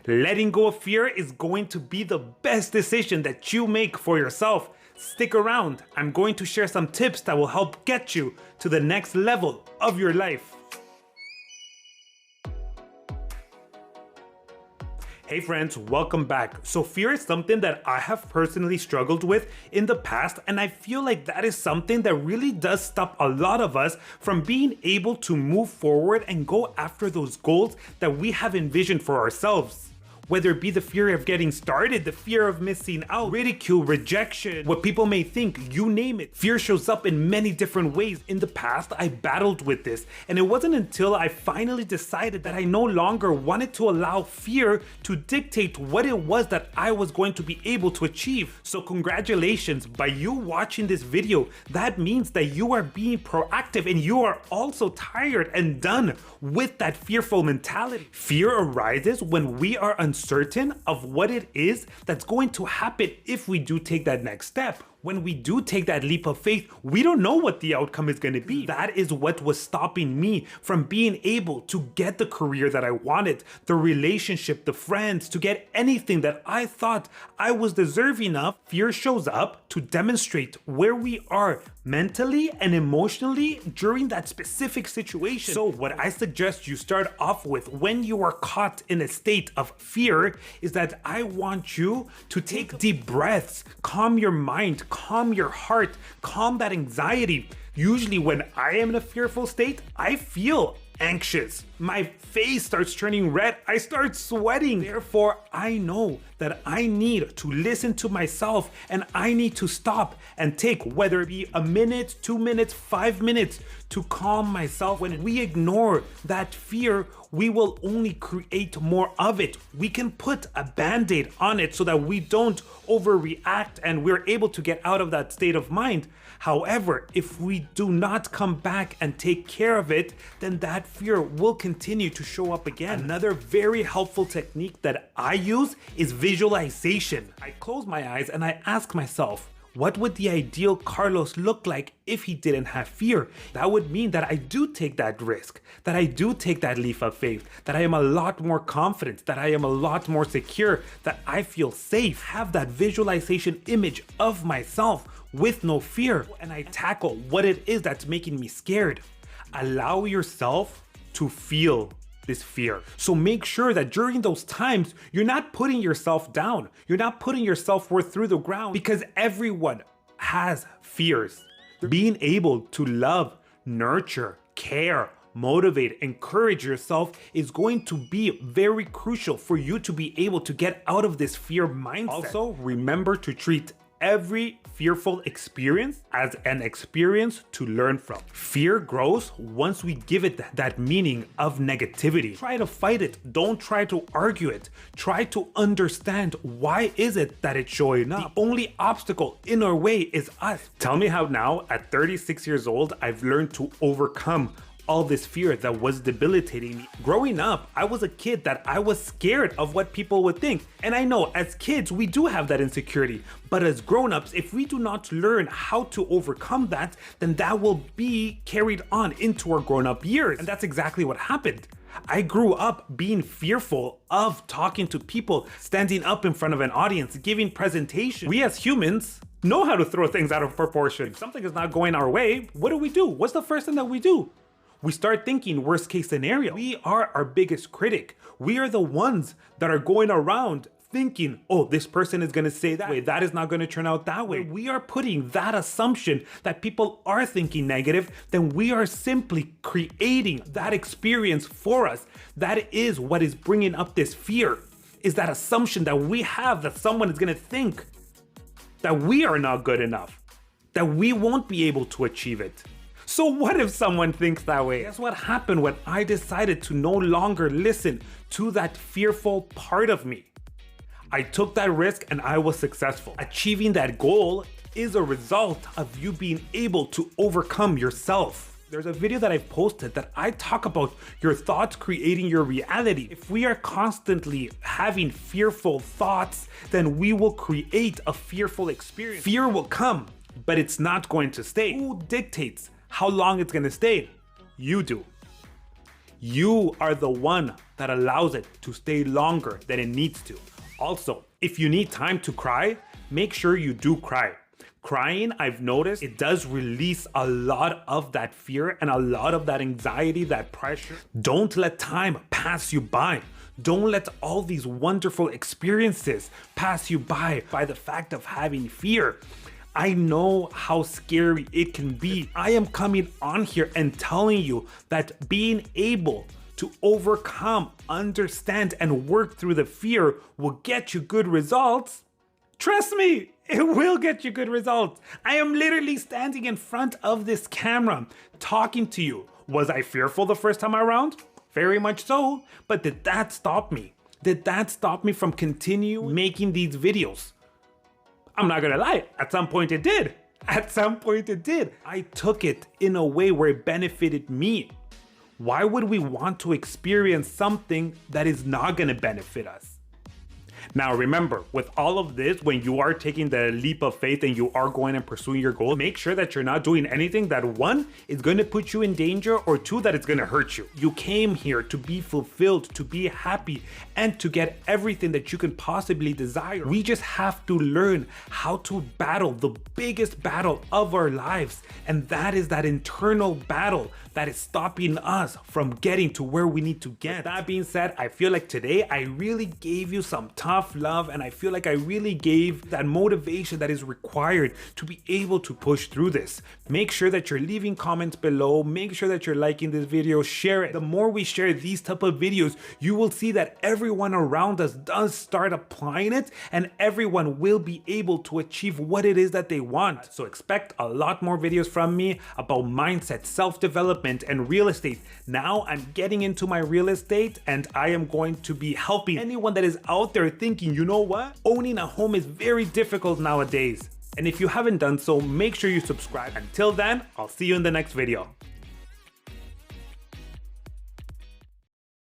Letting go of fear is going to be the best decision that you make for yourself. Stick around. I'm going to share some tips that will help get you to the next level of your life. Hey friends, welcome back. So fear is something that I have personally struggled with in the past, and I feel like that is something that really does stop a lot of us from being able to move forward and go after those goals that we have envisioned for ourselves. Whether it be the fear of getting started, the fear of missing out, ridicule, rejection, what people may think, you name it. Fear shows up in many different ways. In the past, I battled with this, and it wasn't until I finally decided that I no longer wanted to allow fear to dictate what it was that I was going to be able to achieve. So congratulations, by you watching this video, that means that you are being proactive and you are also tired and done with that fearful mentality. Fear arises when we are uncertain of what it is that's going to happen if we do take that next step. When we do take that leap of faith, we don't know what the outcome is going to be. That is what was stopping me from being able to get the career that I wanted, the relationship, the friends, to get anything that I thought I was deserving of. Fear shows up to demonstrate where we are mentally and emotionally during that specific situation. So what I suggest you start off with when you are caught in a state of fear is that I want you to take deep breaths, calm your mind, calm your heart, calm that anxiety. Usually when I am in a fearful state, I feel anxious. My face starts turning red. I start sweating. Therefore, I know that I need to listen to myself and I need to stop and take, whether it be a minute, 2 minutes, 5 minutes, to calm myself. When we ignore that fear, we will only create more of it. We can put a band-aid on it so that we don't overreact and we're able to get out of that state of mind. However, if we do not come back and take care of it, then that fear will continue to show up again. Another very helpful technique that I use is visualization. I close my eyes and I ask myself, what would the ideal Carlos look like if he didn't have fear? That would mean that I do take that risk, that I do take that leap of faith, that I am a lot more confident, that I am a lot more secure, that I feel safe. Have that visualization image of myself with no fear, and I tackle what it is that's making me scared. Allow yourself to feel this fear. So make sure that during those times, you're not putting yourself down. You're not putting your self-worth through the ground, because everyone has fears. Being able to love, nurture, care, motivate, encourage yourself is going to be very crucial for you to be able to get out of this fear mindset. Also, remember to treat every fearful experience as an experience to learn from. Fear grows once we give it that meaning of negativity. Try to fight it. Don't try to argue it. Try to understand why is it that it's showing up. The only obstacle in our way is us. Tell me how now, at 36 years old, I've learned to overcome all this fear that was debilitating me. Growing up, I was a kid that I was scared of what people would think. And I know as kids, we do have that insecurity. But as grown-ups, if we do not learn how to overcome that, then that will be carried on into our grown-up years. And that's exactly what happened. I grew up being fearful of talking to people, standing up in front of an audience, giving presentations. We as humans know how to throw things out of proportion. If something is not going our way, what do? What's the first thing that we do? We start thinking worst case scenario. We are our biggest critic. We are the ones that are going around thinking, oh, this person is going to say that way. That is not going to turn out that way. We are putting that assumption that people are thinking negative, then we are simply creating that experience for us. That is what is bringing up this fear, is that assumption that we have that someone is going to think that we are not good enough, that we won't be able to achieve it. So what if someone thinks that way? Guess what happened when I decided to no longer listen to that fearful part of me? I took that risk and I was successful. Achieving that goal is a result of you being able to overcome yourself. There's a video that I've posted that I talk about your thoughts creating your reality. If we are constantly having fearful thoughts, then we will create a fearful experience. Fear will come, but it's not going to stay. Who dictates how long it's going to stay? You do. You are the one that allows it to stay longer than it needs to. Also, if you need time to cry, make sure you do cry. Crying, I've noticed, it does release a lot of that fear and a lot of that anxiety, that pressure. Don't let time pass you by. Don't let all these wonderful experiences pass you by the fact of having fear. I know how scary it can be. I am coming on here and telling you that being able to overcome, understand, and work through the fear will get you good results. Trust me, it will get you good results. I am literally standing in front of this camera talking to you. Was I fearful the first time around? Very much so. But did that stop me? Did that stop me from continuing making these videos? I'm not gonna lie, at some point it did. At some point it did. I took it in a way where it benefited me. Why would we want to experience something that is not gonna benefit us? Now remember, with all of this, when you are taking the leap of faith and you are going and pursuing your goal, make sure that you're not doing anything that, one, is going to put you in danger, or two, that it's going to hurt you. You came here to be fulfilled, to be happy, and to get everything that you can possibly desire. We just have to learn how to battle the biggest battle of our lives, and that is that internal battle that is stopping us from getting to where we need to get. With that being said, I feel like today I really gave you some tough love, and I feel like I really gave that motivation that is required to be able to push through this. Make sure that you're leaving comments below. Make sure that you're liking this video, share it. The more we share these type of videos, you will see that everyone around us does start applying it, and everyone will be able to achieve what it is that they want. So expect a lot more videos from me about mindset, self-development, and real estate. Now I'm getting into my real estate, and I am going to be helping anyone that is out there thinking, you know what? Owning a home is very difficult nowadays. And if you haven't done so, make sure you subscribe. Until then, I'll see you in the next video.